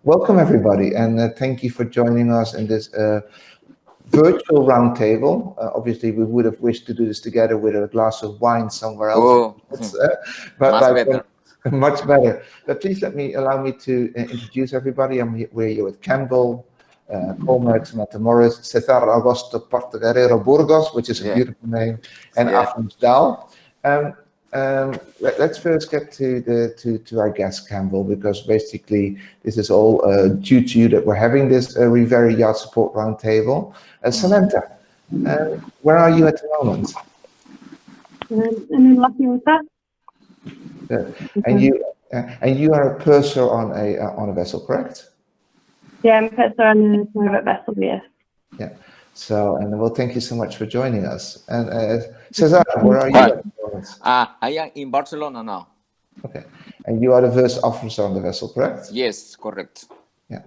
Welcome everybody, and thank you for joining us in this virtual roundtable. Obviously, we would have wished to do this together with a glass of wine somewhere else. Oh, but much better. Much better. But please allow me to introduce everybody. We're here with Campbell, Colmert, Matamoros, Cesar Augusto Portoguerrero Burgos, which is a beautiful name, and Afrans Daal. Let's first get to our guest, Campbell, because basically this is all due to you that we're having this Riviera Yacht Support Roundtable. Samantha, where are you at the moment? I'm in La Ciotat. And you are a purser on a vessel, correct? Yeah, I'm a purser on a private vessel, yes. Yeah. So, and well, thank you so much for joining us. And Cesar, where are you at the moment? I am in Barcelona now. Okay. And you are the first officer on the vessel, correct? Yes, correct. Yeah.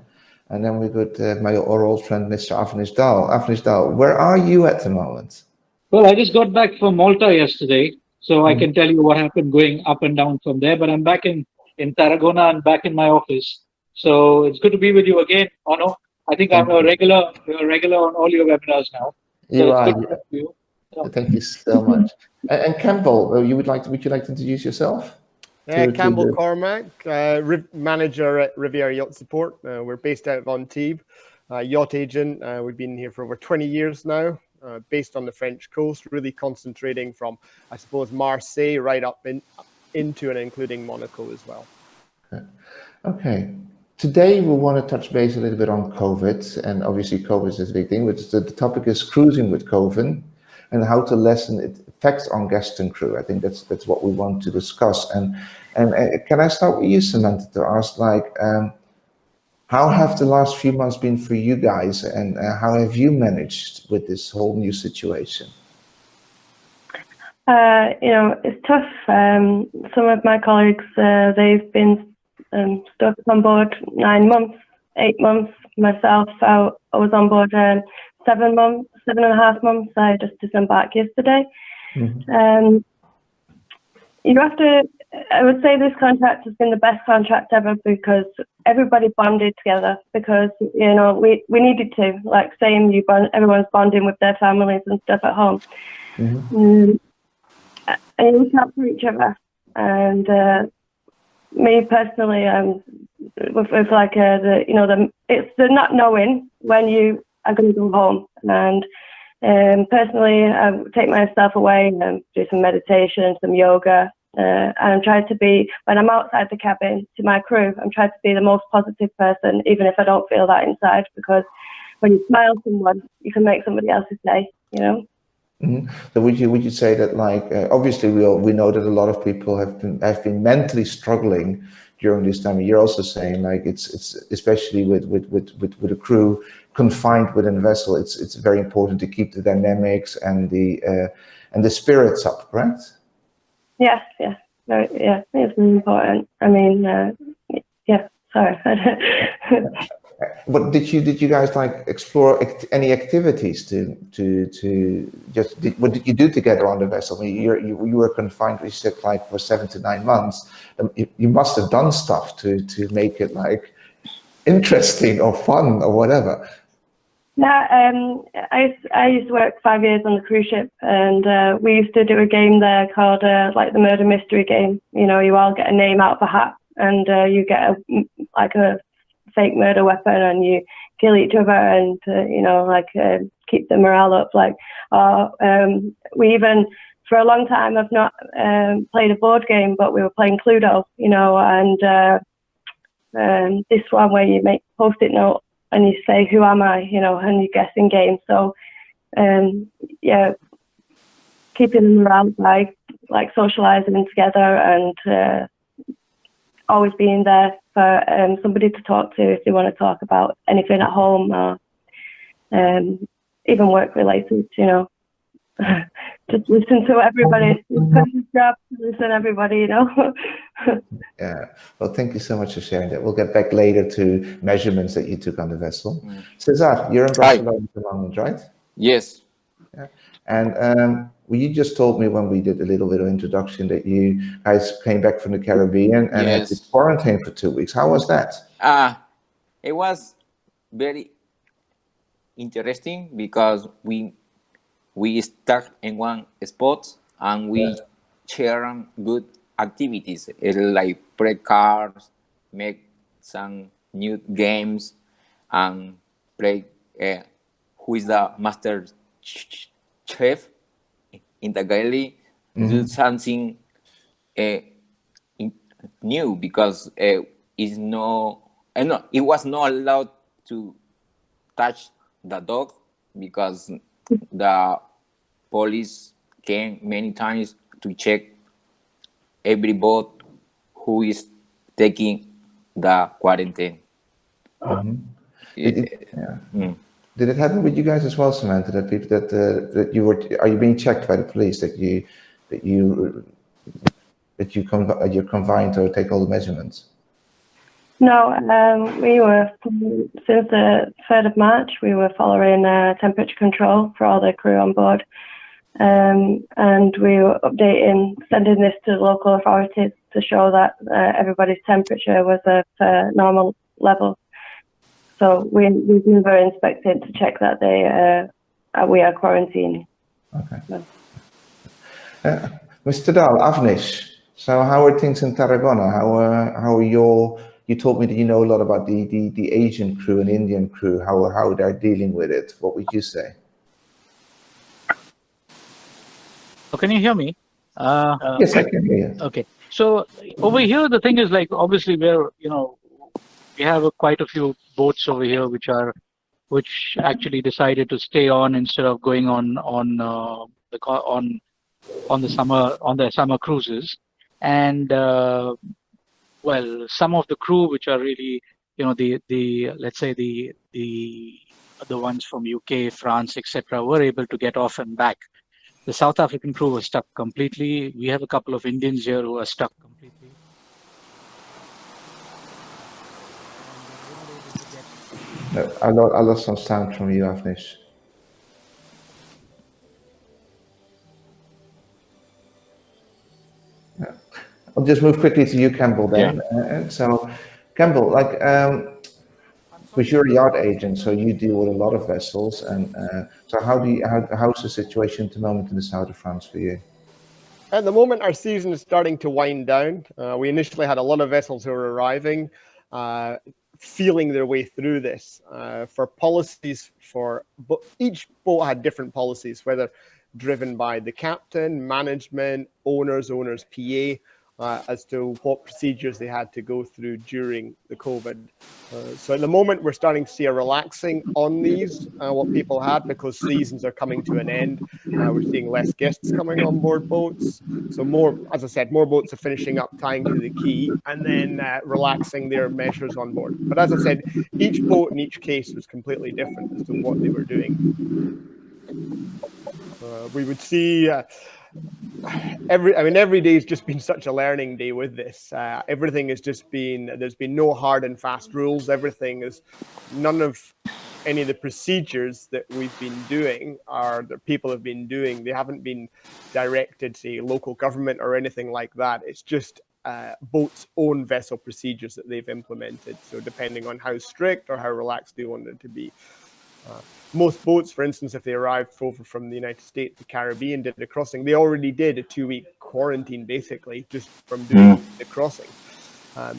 And then we got my old friend, Mr. Afrans Daal. Afrans Daal, where are you at the moment? Well, I just got back from Malta yesterday, so I can tell you what happened going up and down from there. But I'm back in Tarragona and back in my office. So it's good to be with you again, Ono. I think I'm a regular on all your webinars now. You are. You. Thank you so much. And Campbell, would you like to introduce yourself? Campbell Cormac, manager at Riviera Yacht Support. We're based out of Antibes, yacht agent. We've been here for over 20 years now, based on the French coast, really concentrating from, I suppose, Marseille right up into and including Monaco as well. Okay. Today, we want to touch base a little bit on COVID, and obviously COVID is a big thing, but the topic is cruising with COVID and how to lessen its effects on guests and crew. I think that's what we want to discuss. And can I start with you, Samantha, to ask, how have the last few months been for you guys, and how have you managed with this whole new situation? It's tough. Some of my colleagues, they've been stuck on board 9 months, 8 months. Myself, I was on board 7.5 months. I just disembarked yesterday. You have to, I would say this contract has been the best contract ever because everybody bonded together because, we needed to, everyone's bonding with their families and stuff at home. And we look out for each other. And me personally, with it's the not knowing when you are going to go home. And personally, I take myself away and do some meditation, some yoga, and try to be, when I'm outside the cabin to my crew, I'm trying to be the most positive person, even if I don't feel that inside, because when you smile at someone, you can make somebody else's day, So would you say that, obviously we know that a lot of people have been mentally struggling during this time. You're also saying it's especially with a crew confined within a vessel, it's very important to keep the dynamics and the spirits up, correct? Yes, yeah, it's really important. I mean, sorry. But did you guys explore any activities to just what did you do together on the vessel? I mean, you were confined, you said, for 7 to 9 months. You must have done stuff to make it interesting or fun or whatever. Yeah, I used to work 5 years on the cruise ship, and we used to do a game there called the murder mystery game. You all get a name out of a hat, and you get a fake murder weapon, and you kill each other, and keep the morale up. We even, for a long time, have not played a board game, but we were playing Cluedo, and this one where you make post-it note and you say, who am I, and you guess in game. So, keeping the morale by socializing together and always being there for somebody to talk to if they want to talk about anything at home or even work related, just listen to everybody. Listen everybody, Yeah. Well, thank you so much for sharing that. We'll get back later to measurements that you took on the vessel. Cesar, you're in Barcelona at the moment, right? Yes. Yeah. And you just told me when we did a little bit of introduction that you guys came back from the Caribbean and had to quarantine for 2 weeks. How was that? It was very interesting because we stuck in one spot and we share good activities like play cards, make some new games, and play who is the master chef in the gallery. Do something uh, new because it was not allowed to touch the dog because the police came many times to check every boat who is taking the quarantine. Did it happen with you guys as well, Samantha? That people that you were are you being checked by the police you're confined to take all the measurements? No, we were, since the 3rd of March, we were following temperature control for all the crew on board. And we were sending this to local authorities to show that everybody's temperature was at normal level. So we were inspected to check that we are quarantining. Okay. Mr. Dahl, Avnish, so how are things in Tarragona? How are you told me that you know a lot about the Asian crew and Indian crew, how they're dealing with it. What would you say? So can you hear me? Yes, I can hear you. Okay. So over here, the thing is like, obviously we have quite a few boats over here which actually decided to stay on instead of going on the summer cruises. And well, some of the crew which are really, let's say the ones from UK, France, etc., were able to get off and back. The South African crew was stuck completely. We have a couple of Indians here who are stuck completely. No, I lost some sound from you, Avnish. Yeah. I'll just move quickly to you, Campbell, then. Yeah. So, Campbell, because you're a yacht agent, so you deal with a lot of vessels, and so how's the situation at the moment in the south of France for you? At the moment, our season is starting to wind down. We initially had a lot of vessels who were arriving, feeling their way through this. For policies, each boat had different policies, whether driven by the captain, management, owners, PA, as to what procedures they had to go through during the COVID. So at the moment, we're starting to see a relaxing on these, what people had, because seasons are coming to an end. We're seeing less guests coming on board boats. So more, as I said, more boats are finishing up, tying to the quay, and then relaxing their measures on board. But as I said, each boat in each case was completely different as to what they were doing. We would see every day has just been such a learning day with this. Everything has just been, there's been no hard and fast rules. Everything is, none of any of the procedures that we've been doing or that people have been doing, they haven't been directed to local government or anything like that. It's just boats' own vessel procedures that they've implemented. So depending on how strict or how relaxed they want it to be. Most boats, for instance, if they arrived over from the United States, the Caribbean, did the crossing, they already did a 2-week quarantine, basically, just from doing the crossing.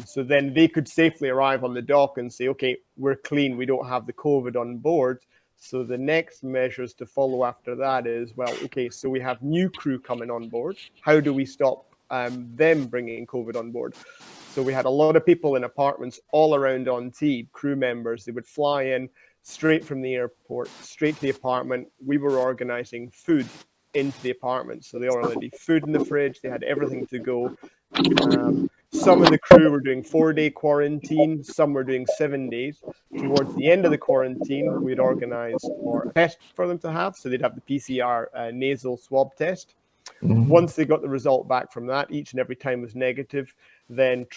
So then they could safely arrive on the dock and say, okay, we're clean, we don't have the COVID on board. So the next measures to follow after that is, well, okay, so we have new crew coming on board. How do we stop them bringing COVID on board? So we had a lot of people in apartments all around Antibes, crew members. They would fly in straight from the airport, straight to the apartment. We were organizing food into the apartment. So they already had food in the fridge. They had everything to go. Some of the crew were doing 4-day quarantine. Some were doing 7 days. Towards the end of the quarantine, we'd organized a test for them to have. So they'd have the PCR nasal swab test. Once they got the result back from that, each and every time was negative, then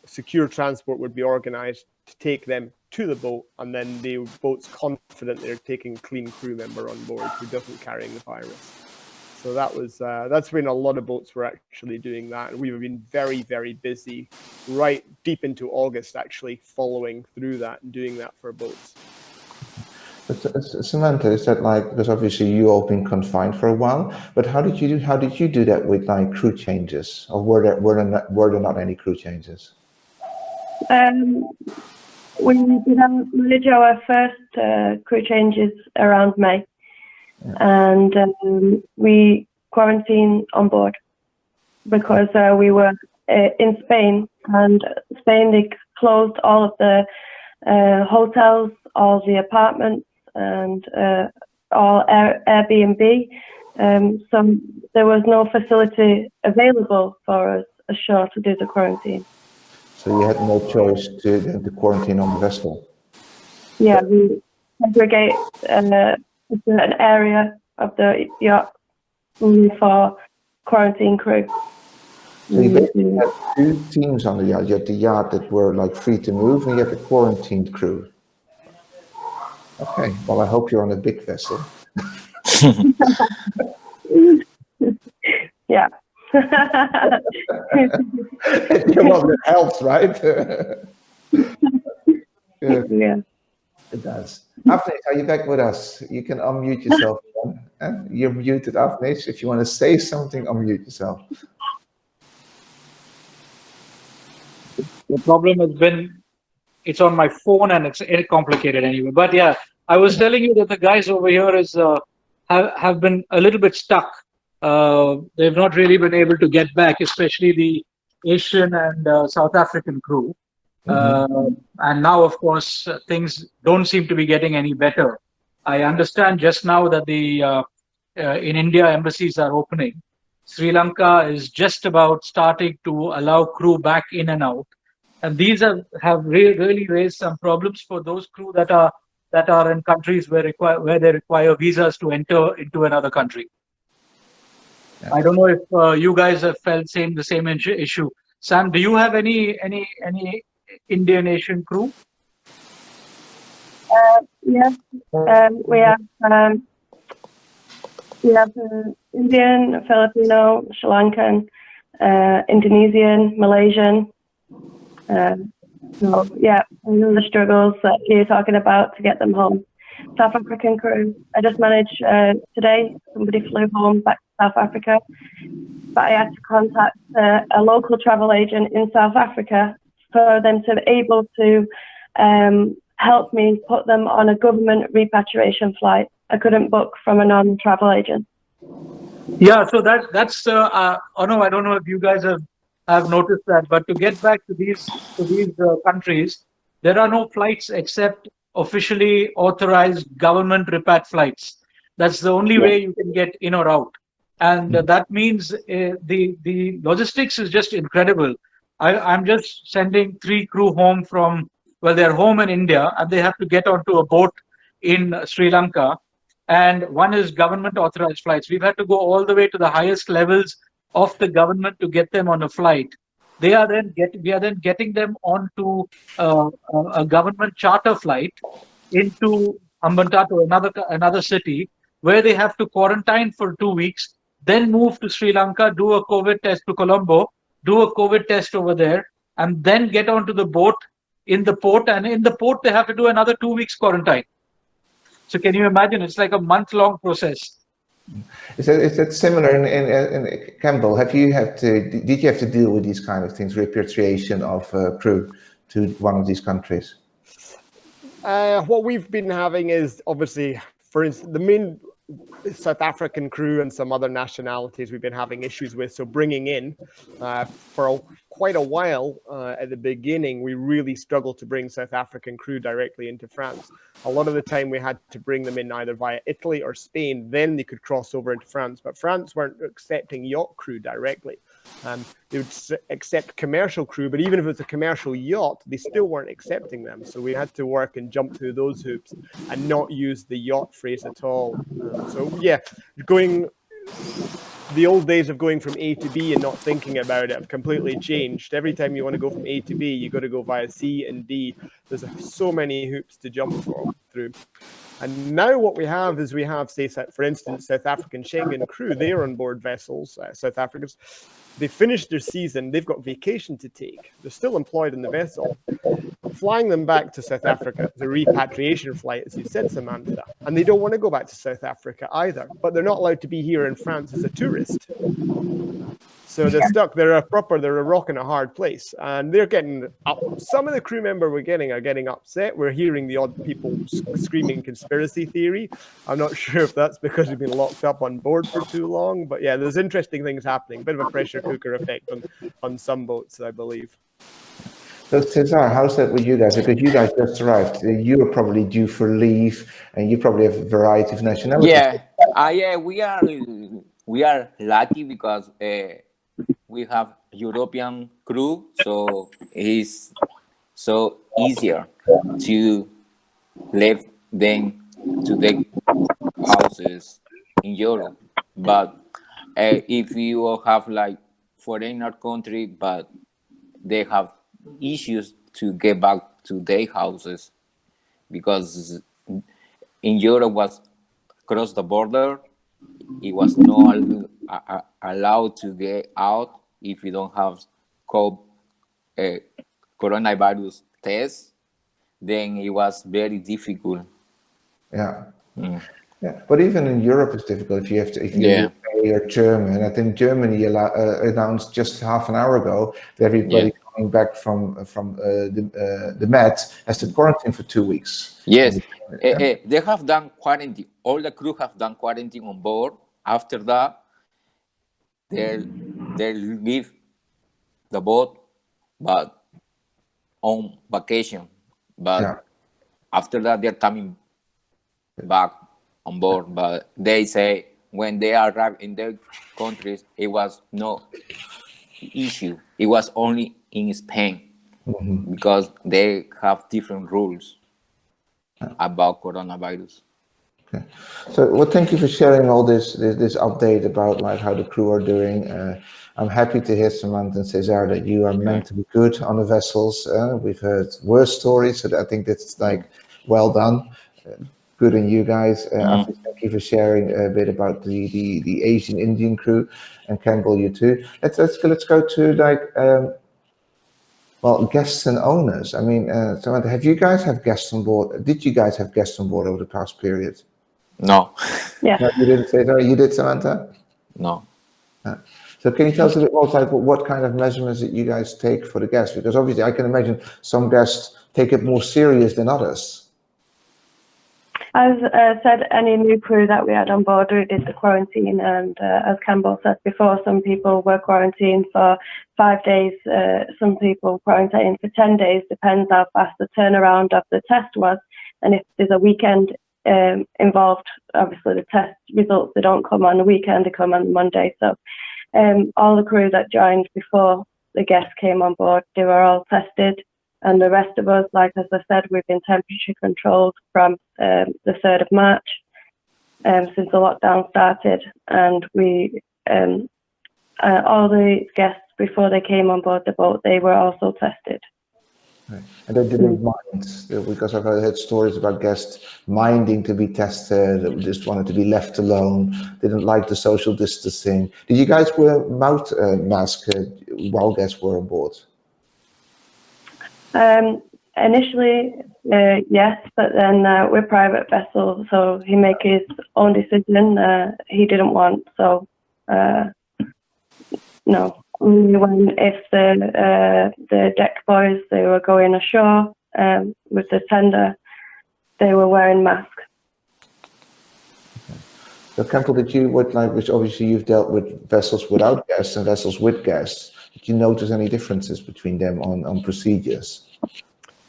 secure transport would be organized to take them to the boat, and then the boat's confident they're taking a clean crew member on board who doesn't carry the virus. So that's when a lot of boats were actually doing that, and we've been very, very busy right deep into August, actually following through that and doing that for boats. But Samantha, is that like, because obviously you all been confined for a while, but how did you do that with like crew changes, or were there not any crew changes? We did manage our first crew changes around May, and we quarantined on board because we were in Spain, and Spain, they closed all of the hotels, all the apartments, and all Airbnb. So there was no facility available for us ashore to do the quarantine. So you had no choice to quarantine on the vessel. Yeah, we segregate a certain area of the yacht only for quarantine crew. So you basically had two teams on the yacht. You had the yacht that were like free to move, and you had the quarantined crew. Okay, well, I hope you're on a big vessel. Yeah. Well, it helps, right? Yeah. It does. Afnis, are you back with us? You can unmute yourself again. You're muted, Afnis. If you want to say something, unmute yourself. The problem has been, it's on my phone and it's complicated anyway. But yeah, I was telling you that the guys over here have been a little bit stuck. They've not really been able to get back, especially the Asian and South African crew. And now, of course, things don't seem to be getting any better. I understand just now that in India, embassies are opening. Sri Lanka is just about starting to allow crew back in and out. And these have really raised some problems for those crew that are in countries where they require visas to enter into another country. Yeah. I don't know if you guys have felt the same issue. Sam, do you have any Indian Asian crew? Yes, we have Indian, Filipino, Sri Lankan, Indonesian, Malaysian. So yeah, and the struggles that you're talking about to get them home. South African crew. I just managed today. Somebody flew home back to South Africa, but I had to contact a local travel agent in South Africa for them to be able to help me put them on a government repatriation flight. I couldn't book from a normal travel agent. Yeah, so that's oh no, I don't know if you guys have noticed that, but to get back to these countries, there are no flights except officially authorized government repat flights. That's the only way you can get in or out, and that means the logistics is just incredible. I'm just sending 3 crew home from, well, they're home in India and they have to get onto a boat in Sri Lanka, and one is government authorized flights. We've had to go all the way to the highest levels of the government to get them on a flight. We are then getting them onto a government charter flight into Hambantota, another city, where they have to quarantine for 2 weeks, then move to Sri Lanka, do a COVID test to Colombo, do a COVID test over there, and then get onto the boat in the port. And in the port, they have to do another 2 weeks quarantine. So can you imagine? It's like a month-long process. Is that similar in Campbell? Did you have to deal with these kind of things, repatriation of crew to one of these countries? What we've been having is obviously, for instance, the main South African crew and some other nationalities we've been having issues with. So bringing in for quite a while at the beginning, we really struggled to bring South African crew directly into France. A lot of the time we had to bring them in either via Italy or Spain, then they could cross over into France. But France weren't accepting yacht crew directly. They would accept commercial crew, but even if it was a commercial yacht, they still weren't accepting them. So we had to work and jump through those hoops and not use the yacht phrase at all. So yeah, the old days of going from A to B and not thinking about it have completely changed. Every time you want to go from A to B, you got to go via C and D. There's so many hoops to jump through. And now what we have is we have, say, for instance, South African Schengen crew, they're on board vessels, South Africans. They finished their season, they've got vacation to take. They're still employed in the vessel. Flying them back to South Africa, the repatriation flight, as you said, Samantha, and they don't want to go back to South Africa either, but they're not allowed to be here in France as a tourist. So they're stuck. They're a rock in a hard place, and they're getting up. Some of the crew member are getting upset. We're hearing the odd people screaming conspiracy theory. I'm not sure if that's because we've been locked up on board for too long, but yeah, there's interesting things happening. Bit of a pressure cooker effect on some boats, I believe. So Cesar, how's that with you guys? Because you guys just arrived. You are probably due for leave, and you probably have a variety of nationalities. Yeah, yeah, we are lucky because we have European crew, so it's so easier to leave them to the houses in Europe. But if you have like foreigner country, but they have issues to get back to their houses, because in Europe was cross the border, it was not allowed to get out if you don't have coronavirus test. Then it was very difficult. Yeah. Yeah, but even in Europe it's difficult if you're UK or German. I think Germany announced just half an hour ago that everybody coming back from the Met has to quarantine for 2 weeks. Yes, they have done quarantine. All the crew have done quarantine on board. After that, they leave the boat, but on vacation. But after that, they're coming back on board. But they say when they arrive in their countries, it was no issue. It was only in Spain, because they have different rules about coronavirus. Okay. So, well, thank you for sharing all this update about like how the crew are doing. I'm happy to hear, Samantha and Cesar, that you are mentally good on the vessels. We've heard worse stories, so I think that's like well done. Good on you guys. Thank you for sharing a bit about the Asian Indian crew, and Campbell, you too. Let's go to like well, guests and owners. I mean, Samantha, have you guys have guests on board? Did you guys have guests on board over the past period? No. Yeah. No, you didn't say that. You did, Samantha? No. So can you tell us a bit more like what kind of measurements that you guys take for the guests? Because obviously I can imagine some guests take it more serious than others. As said, any new crew that we had on board, we did the quarantine, and as Campbell said before, some people were quarantined for 5 days, some people quarantined for 10 days, depends how fast the turnaround of the test was, and if there's a weekend involved, obviously the test results, they don't come on the weekend, they come on Monday. So all the crew that joined before the guests came on board, they were all tested. And the rest of us, like as I said, we've been temperature controlled from the 3rd of March since the lockdown started. And we, all the guests before they came on board the boat, they were also tested. Right. And they didn't mind, because I've heard stories about guests minding to be tested, just wanted to be left alone, didn't like the social distancing. Did you guys wear mouth masks while guests were on board? Initially, yes, but then we're private vessel, so he make his own decision. He didn't want, so no. Only when if the deck boys, they were going ashore with the tender, they were wearing masks. Okay. So Campbell, which obviously you've dealt with vessels without guests and vessels with guests. Did you notice any differences between them on procedures?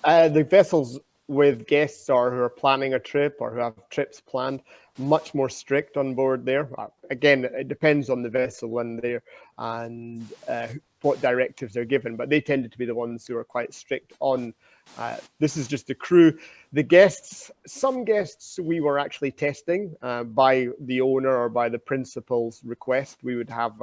The vessels with guests or who are planning a trip or who have trips planned, much more strict on board there. Again, it depends on the vessel and what directives they're given, but they tended to be the ones who are quite strict on. This is just the crew. The guests, some guests we were actually testing by the owner or by the principal's request. We would have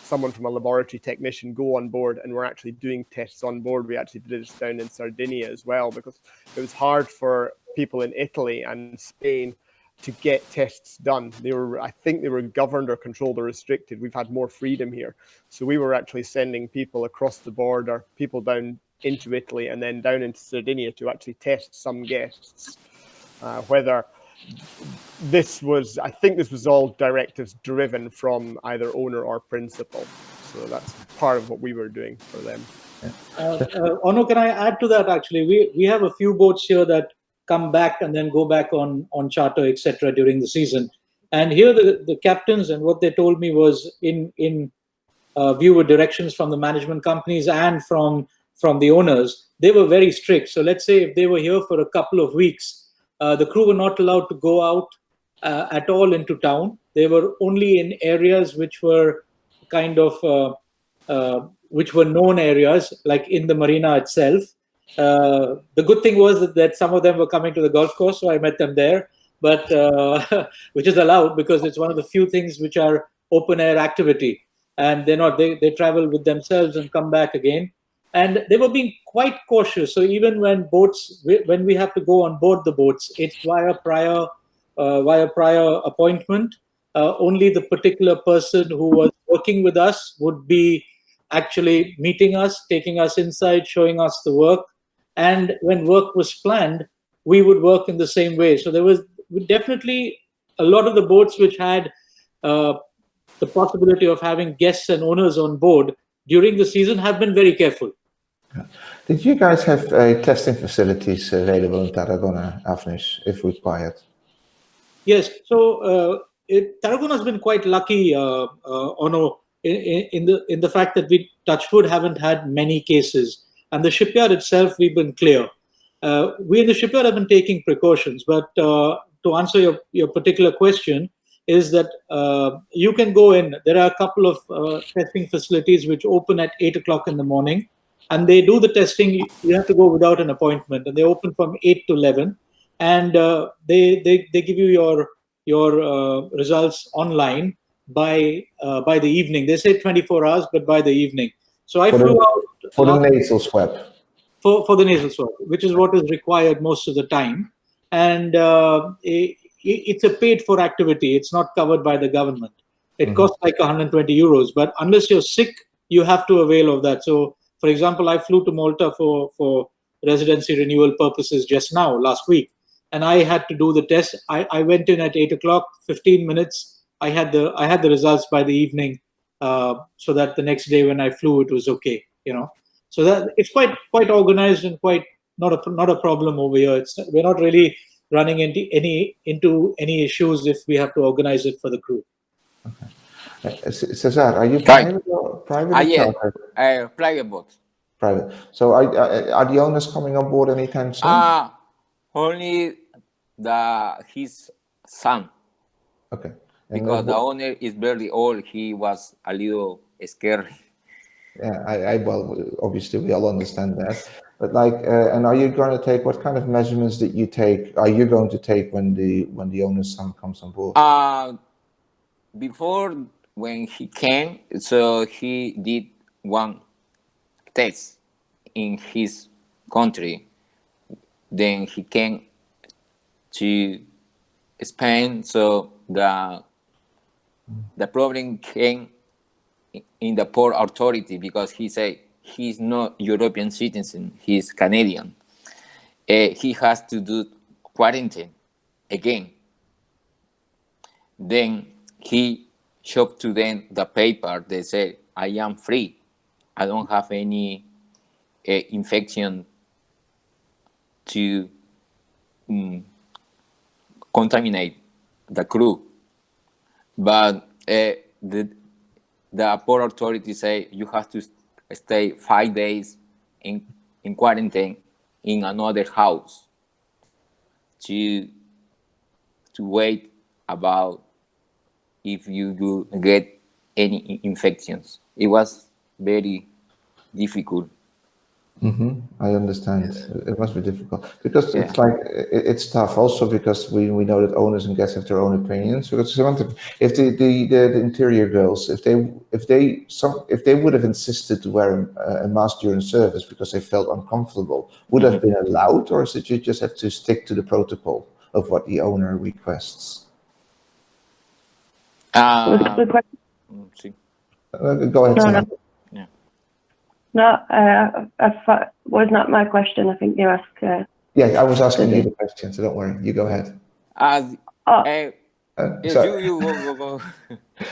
someone from a laboratory technician go on board, and we're actually doing tests on board. We actually did this down in Sardinia as well, because it was hard for people in Italy and Spain to get tests done. I think they were governed or controlled or restricted. We've had more freedom here. So we were actually sending people across the border, people down into Italy and then down into Sardinia to actually test some guests. Whether I think this was all directives driven from either owner or principal. So that's part of what we were doing for them. Ono, can I add to that? Actually, we have a few boats here that come back and then go back on charter, etc. during the season. And here the captains, and what they told me was in view with directions from the management companies and from the owners, they were very strict. So let's say if they were here for a couple of weeks, the crew were not allowed to go out at all into town. They were only in areas which were kind of which were known areas, like in the marina itself. The good thing was that some of them were coming to the golf course, so I met them there, but which is allowed because it's one of the few things which are open air activity, and they travel with themselves and come back again. And they were being quite cautious. So even when we have to go on board the boats, it's via prior appointment. Only the particular person who was working with us would be actually meeting us, taking us inside, showing us the work. And when work was planned, we would work in the same way. So there was definitely a lot of the boats which had the possibility of having guests and owners on board during the season have been very careful. Did you guys have testing facilities available in Tarragona, Avnish, if required? Yes. So Tarragona has been quite lucky, Ono, in the fact that we, touch wood, haven't had many cases. And the shipyard itself, we've been clear. We in the shipyard have been taking precautions. But to answer your particular question, is that you can go in. There are a couple of testing facilities which open at 8 o'clock in the morning. And they do the testing. You have to go without an appointment. And they open from 8 to 11. And they give you your results online by the evening. They say 24 hours, but by the evening. So I flew out for the nasal swab. For the nasal swab, which is what is required most of the time. And it's a paid-for activity. It's not covered by the government. It costs like 120 euros. But unless you're sick, you have to avail of that. So, for example, I flew to Malta for residency renewal purposes just now, last week. And I had to do the test. I went in at 8 o'clock, 15 minutes. I had the results by the evening, so that the next day when I flew, it was okay. So that it's quite organized and quite not a problem over here. We're not really running into any issues if we have to organize it for the crew. Okay. Cesar, are you private? Yes, private boat. Private. So are the owners coming on board anytime soon? Only his son. Okay. Because the owner is very old, he was a little scared. Yeah, well, obviously we all understand that. But and are you going to take, what kind of measurements are you going to take when the owner's son comes on board? Before, when he came, so he did one test in his country. Then he came to Spain, so the problem came in the port authority because he said he's not European citizen, he's Canadian. He has to do quarantine again. Then he showed to them the paper. They said, I am free. I don't have any infection to contaminate the crew. But the port authority say you have to stay 5 days in quarantine in another house to wait about if you do get any infections. It was very difficult. I understand. It must be difficult because Yeah. it's like it's tough. Also because we know that owners and guests have their own opinions. Because if the interior girls, if they would have insisted to wear a mask during service because they felt uncomfortable, would have been allowed, or is it you just have to stick to the protocol of what the owner requests? The question, See. Go ahead, No, no. Samantha. no, was not my question. I think you asked. Yeah, I was asking you the question, so don't worry. You go ahead. Yes, Sorry. you go.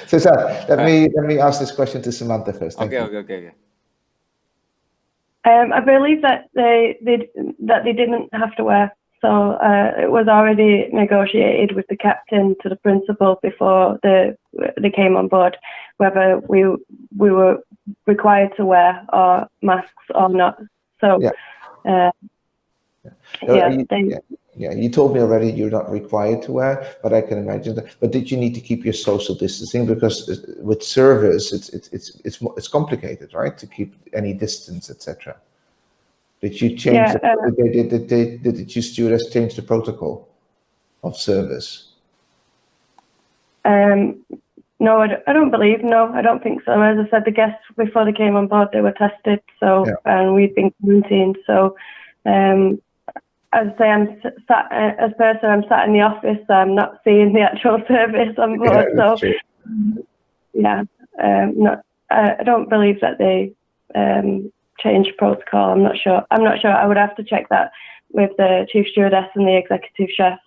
So, let me ask this question to Samantha first. Thank you. Okay. I believe that they didn't have to wear. So it was already negotiated with the captain to the principal before they came on board, whether we were required to wear our masks or not. So you told me already you're not required to wear, but I can imagine that. But did you need to keep your social distancing? Because with service, it's complicated, right? To keep any distance, etc. Did you change? Did the stewardess change the protocol of service? No, I don't believe. No, I don't think so. As I said, the guests before they came on board, they were tested. So and we've been quarantined. So as I say, I'm sat in the office. So I'm not seeing the actual service on board. I don't believe that they changed protocol. I'm not sure. I would have to check that with the chief stewardess and the executive chef.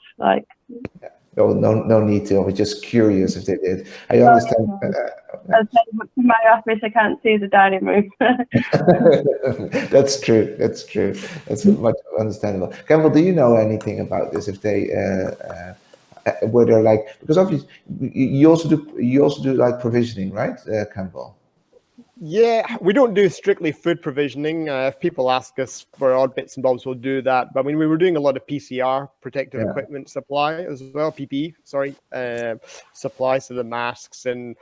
No need to. I was just curious if they did. I understand. In my office, I can't see the dining room. That's true. That's much understandable. Campbell, do you know anything about this? If they were there, like, because obviously you also do like provisioning, right, Campbell? Yeah, we don't do strictly food provisioning. If people ask us for odd bits and bobs, we'll do that. But I mean, we were doing a lot of PCR, protective equipment supply as well, PPE, supply, so the masks and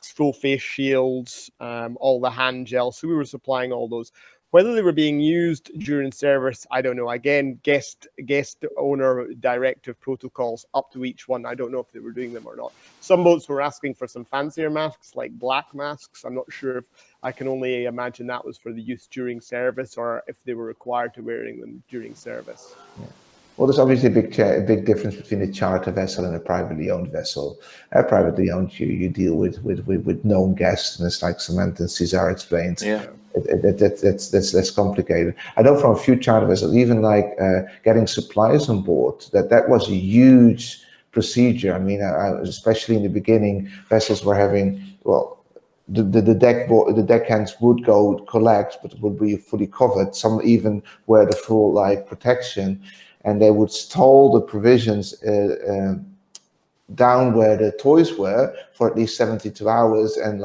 full face shields, all the hand gel. So we were supplying all those. Whether they were being used during service, I don't know. Again, guest owner directive protocols up to each one. I don't know if they were doing them or not. Some boats were asking for some fancier masks, like black masks. I'm not sure if I can only imagine that was for the use during service or if they were required to wearing them during service. Yeah. Well, there's obviously a big difference between a charter vessel and a privately owned vessel. Privately owned, you deal with known guests, and it's like Samantha and Cesar explained. Yeah. That's less complicated. I know from a few charter vessels, even like getting supplies on board, that was a huge procedure. I mean, especially in the beginning, vessels were having, the deckhands would go collect, but it would be fully covered. Some even wear the full protection, and they would stall the provisions down where the toys were for at least 72 hours and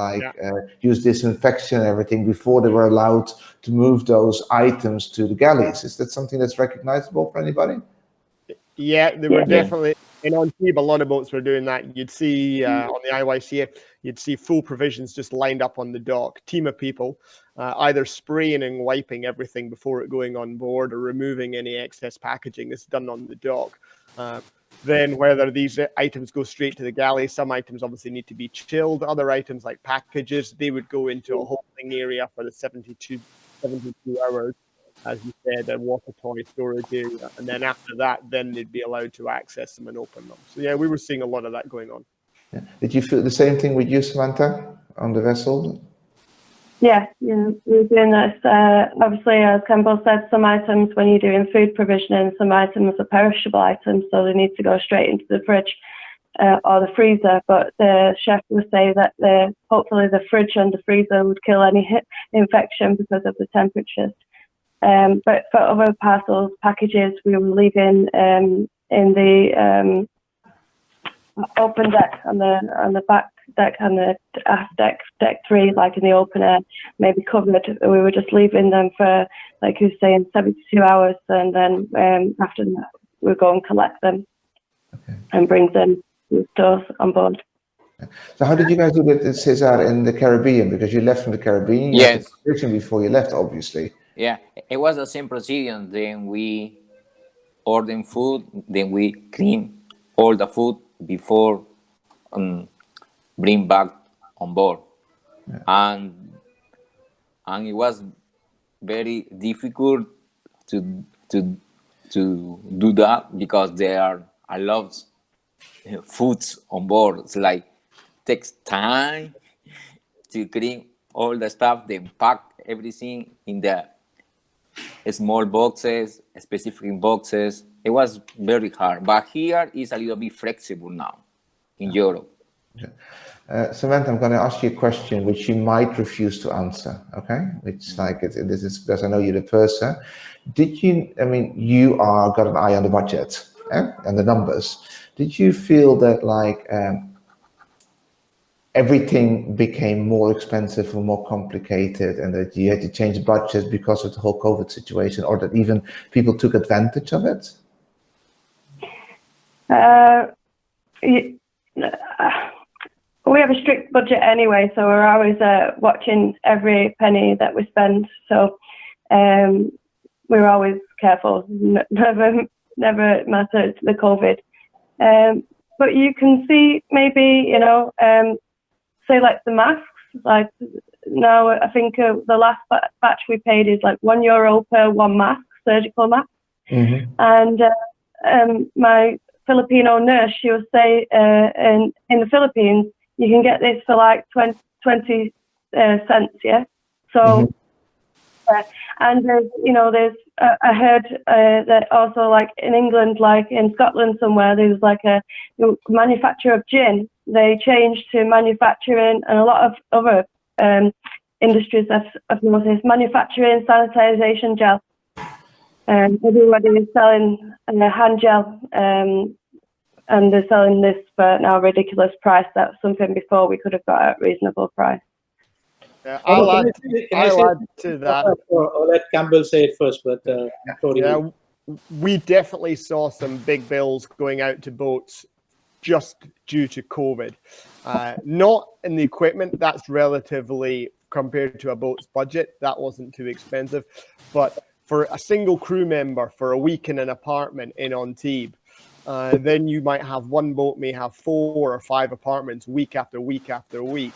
use disinfection and everything before they were allowed to move those items to the galleys. Is that something that's recognizable for anybody? Yeah, they were definitely, and on Tebe, a lot of boats were doing that. You'd see on the IYCA, you'd see full provisions just lined up on the dock, team of people, either spraying and wiping everything before it going on board or removing any excess packaging. This is done on the dock. Then whether these items go straight to the galley, some items obviously need to be chilled. Other items like packages, they would go into a holding area for the 72 hours, as you said, a water toy storage area. And then after that, then they'd be allowed to access them and open them. So yeah, we were seeing a lot of that going on. Yeah. Did you feel the same thing with you, Samantha, on the vessel? Yeah, we were doing this. Obviously, as Campbell said, some items when you're doing food provisioning, some items are perishable items, so they need to go straight into the fridge or the freezer. But the chef would say that hopefully the fridge and the freezer would kill any infection because of the temperatures. But for other parcels, packages, we were leaving in the open deck on the back deck and the aft deck 3, like in the open air, maybe covered. We were just leaving them for, like you were saying, 72 hours, and then after that we'll go and collect them and bring them to stores on board. So how did you guys do that, Cesar, in the Caribbean? Because you left from the Caribbean, you had Yes. the provision before you left, obviously. Yeah, it was the same procedure. Then we order food, then we clean all the food before bring back on board. And it was very difficult to do that because there are a lot of foods on board. It's like takes time to clean all the stuff, then pack everything in the small boxes, specific boxes. It was very hard, but here is a little bit flexible now in Europe. Samantha, I'm going to ask you a question which you might refuse to answer, okay? It's like, this is because I know you're the person. Did you, I mean, you are got an eye on the budget and the numbers. Did you feel that like everything became more expensive or more complicated and that you had to change budgets because of the whole COVID situation, or that even people took advantage of it? We have a strict budget anyway, so we're always watching every penny that we spend. So we're always careful, never matter the COVID. But you can see maybe, you know, say like the masks, like now I think the last batch we paid is like €1 per one mask, surgical mask. Mm-hmm. And my Filipino nurse, she will say in the Philippines, you can get this for like 20 cents, yeah? So, and there's, you know, I heard that also like in England, like in Scotland somewhere, there's like a manufacturer of gin. They changed to manufacturing, and a lot of other industries I've noticed, manufacturing sanitization gel. Everybody is selling hand gel, and they're selling this for now a ridiculous price. That's something before we could have got at a reasonable price. I'll add to that. I'll let Campbell say it first, but yeah, we definitely saw some big bills going out to boats just due to COVID. Not in the equipment, that's relatively, compared to a boat's budget, that wasn't too expensive. But for a single crew member for a week in an apartment in Antibes, then you might have one boat may have 4 or 5 apartments week after week after week.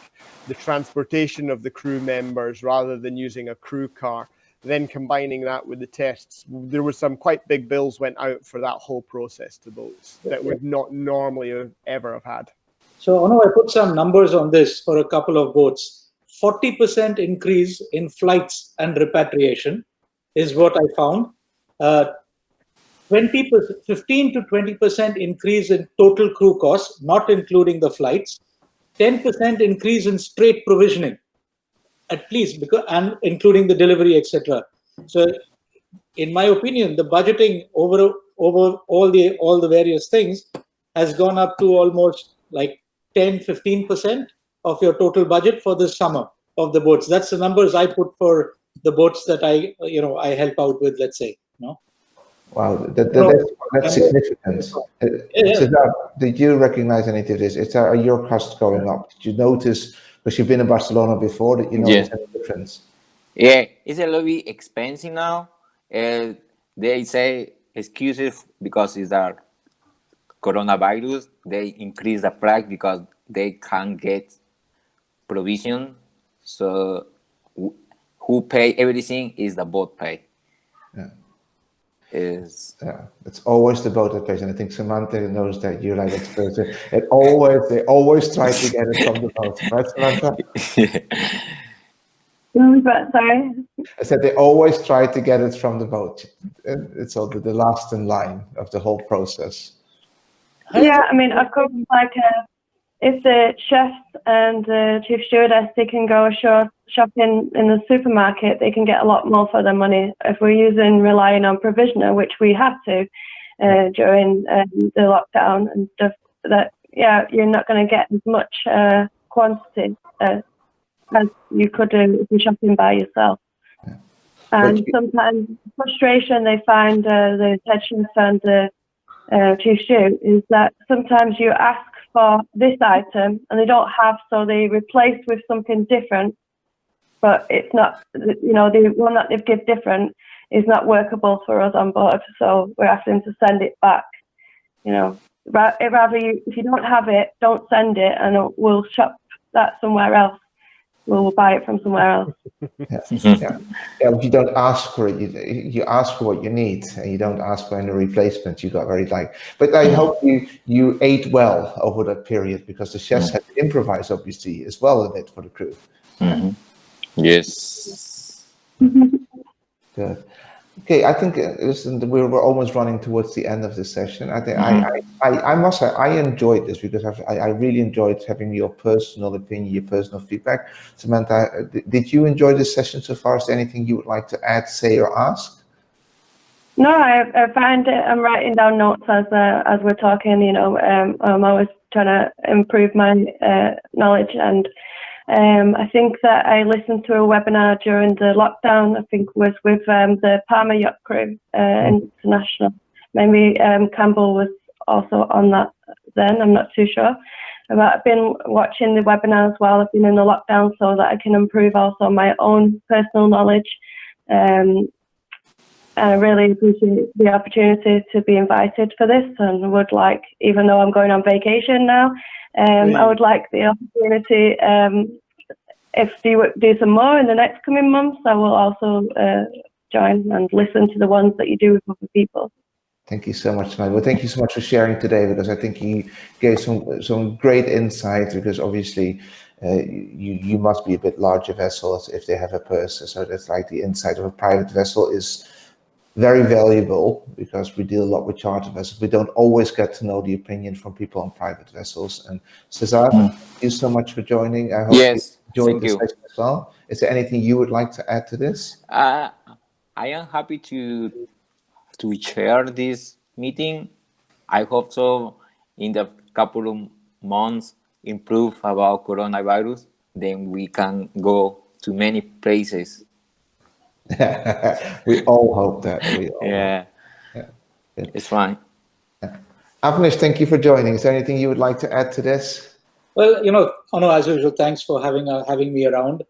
The transportation of the crew members rather than using a crew car, then combining that with the tests, there were some quite big bills went out for that whole process to boats that would not normally ever have had. So I put some numbers on this for a couple of boats. 40% increase in flights and repatriation is what I found. 15 to 20% increase in total crew costs, not including the flights. 10% increase in straight provisioning, at least, because and including the delivery, etc. So, in my opinion, the budgeting over all the various things has gone up to almost like 10-15% of your total budget for this summer of the boats. That's the numbers I put for the boats that I help out with, let's say. Wow, that's significant. Cesar, did you recognize any of this? Are your costs going up? Did you notice, because you've been in Barcelona before, that you notice any difference? Yeah, it's a little bit expensive now. They say excuses because it's a coronavirus. They increase the price because they can't get provision. So who pay everything is the boat pay. Yeah. It's always the boat that pays, and I think Samantha knows that you're like experts. They always try to get it from the boat, right, Samantha? Sorry? I said they always try to get it from the boat. It's all the last in line of the whole process. Yeah, I mean, of course, like if the chefs and the chief stewardess, they can go shopping in the supermarket, they can get a lot more for their money. If we're relying on provisioner, which we have to during the lockdown and stuff, that you're not going to get as much quantity as you could do if you're shopping by yourself. And sometimes frustration they find the head chef and the chief stew is that sometimes you ask for this item and they don't have, so they replace with something different, but it's not, you know, the one that they've given different is not workable for us on board, so we're asking to send it back. You know, rather if you don't have it, don't send it, and we'll shop that somewhere else. We'll buy it from somewhere else. Yeah. If you don't ask for it, you ask for what you need, and you don't ask for any replacement. You got very like. But I hope you ate well over that period, because the chefs had to improvise, obviously, as well a bit for the crew. Yes. Good. Okay, I think listen, we're almost running towards the end of this session. I think I must say I enjoyed this, because I really enjoyed having your personal opinion, your personal feedback. Samantha, did you enjoy this session so far? Is there anything you would like to add, say, or ask? No, I find it. I'm writing down notes as we're talking. You know, I'm always trying to improve my knowledge, and I think that I listened to a webinar during the lockdown. I think was with the Palmer Yacht Crew International. Maybe Campbell was also on that then. I'm not too sure. But I've been watching the webinar as well. I've been in the lockdown so that I can improve also my own personal knowledge. And I really appreciate the opportunity to be invited for this, and would like, even though I'm going on vacation now, I would like the opportunity, if you do some more in the next coming months, I will also join and listen to the ones that you do with other people. Thank you so much, Nigel. Well, thank you so much for sharing today, because I think you gave some great insight, because obviously you must be a bit larger vessels if they have a purse. So that's like the insight of a private vessel is very valuable, because we deal a lot with charter vessels. We don't always get to know the opinion from people on private vessels. And Cesar, thank you so much for joining. I hope you enjoyed this session as well. Is there anything you would like to add to this? I am happy to chair this meeting. I hope so in the couple of months improve about coronavirus. Then we can go to many places. We all hope that. Yeah. It's fine. Avnish, thank you for joining. Is there anything you would like to add to this? Well, you know, Ono, as usual, thanks for having me around.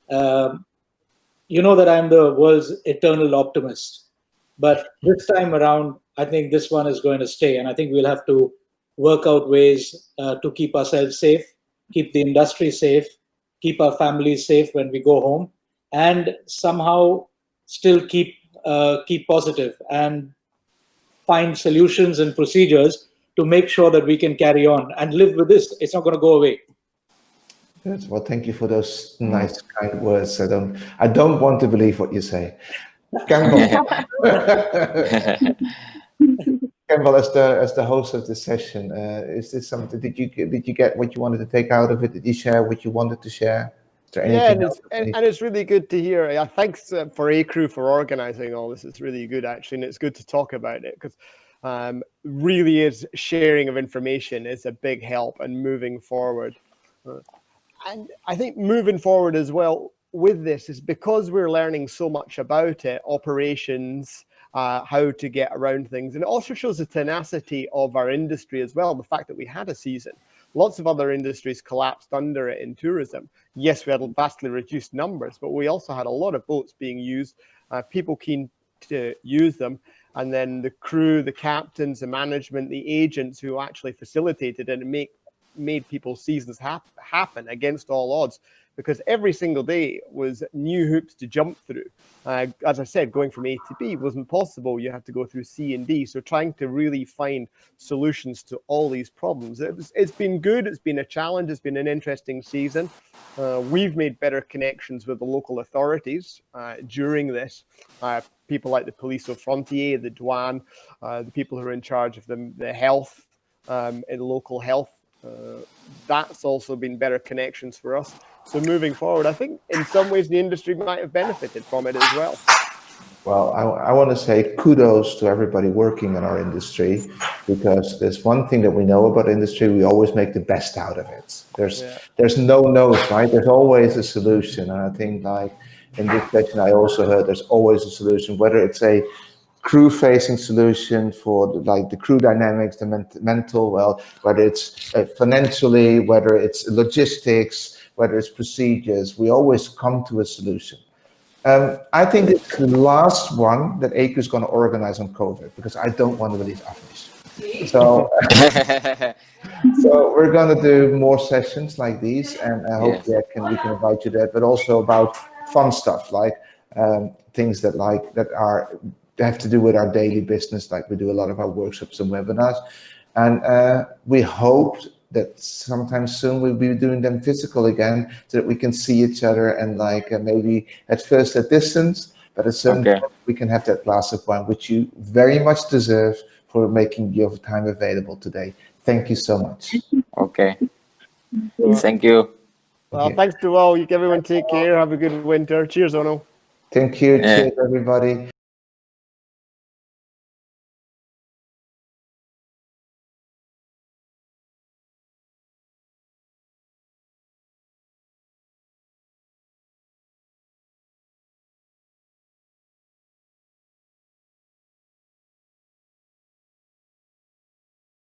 You know that I'm the world's eternal optimist, but this time around, I think this one is going to stay, and I think we'll have to work out ways to keep ourselves safe, keep the industry safe, keep our families safe when we go home, and somehow still keep positive and find solutions and procedures to make sure that we can carry on and live with this. It's not going to go away. Good. Well, thank you for those nice, kind words. I don't want to believe what you say. Campbell, Campbell, as the host of this session, is this something? Did you get what you wanted to take out of it? Did you share what you wanted to share? And it's really good to hear. Thanks for ACREW for organizing all this. It's really good, actually, and it's good to talk about it, because really is sharing of information is a big help and moving forward. And I think moving forward as well with this is because we're learning so much about it, operations, how to get around things. And it also shows the tenacity of our industry as well, the fact that we had a season. Lots of other industries collapsed under it in tourism. Yes, we had vastly reduced numbers, but we also had a lot of boats being used, people keen to use them. And then the crew, the captains, the management, the agents who actually facilitated it and made people's seasons happen against all odds, because every single day was new hoops to jump through. As I said, going from A to B wasn't possible. You had to go through C and D. So trying to really find solutions to all these problems. It's been good. It's been a challenge. It's been an interesting season. We've made better connections with the local authorities during this. People like the Police aux Frontières, the Douane, the people who are in charge of the health, and local health. That's also been better connections for us. So moving forward, I think in some ways the industry might have benefited from it as well. Well, I want to say kudos to everybody working in our industry, because there's one thing that we know about industry: we always make the best out of it. There's no no's, right? There's always a solution. And I think, like in this session, I also heard there's always a solution, whether it's a crew-facing solution for the crew dynamics, the mental, well, whether it's financially, whether it's logistics, whether it's procedures, we always come to a solution. I think it's the last one that ACREW is going to organize on COVID, because I don't want to release AFNIs. So, so we're going to do more sessions like these, and hopefully we can invite you there, but also about fun stuff, like things that have to do with our daily business, like we do a lot of our workshops and webinars. And we hope that sometime soon we'll be doing them physical again, so that we can see each other, and maybe at first at distance, but at some point we can have that glass of wine, which you very much deserve for making your time available today. Thank you so much. Okay. Thank you. Well, thanks to all. Everyone take care. Have a good winter. Cheers, Ono. Thank you. Cheers, everybody.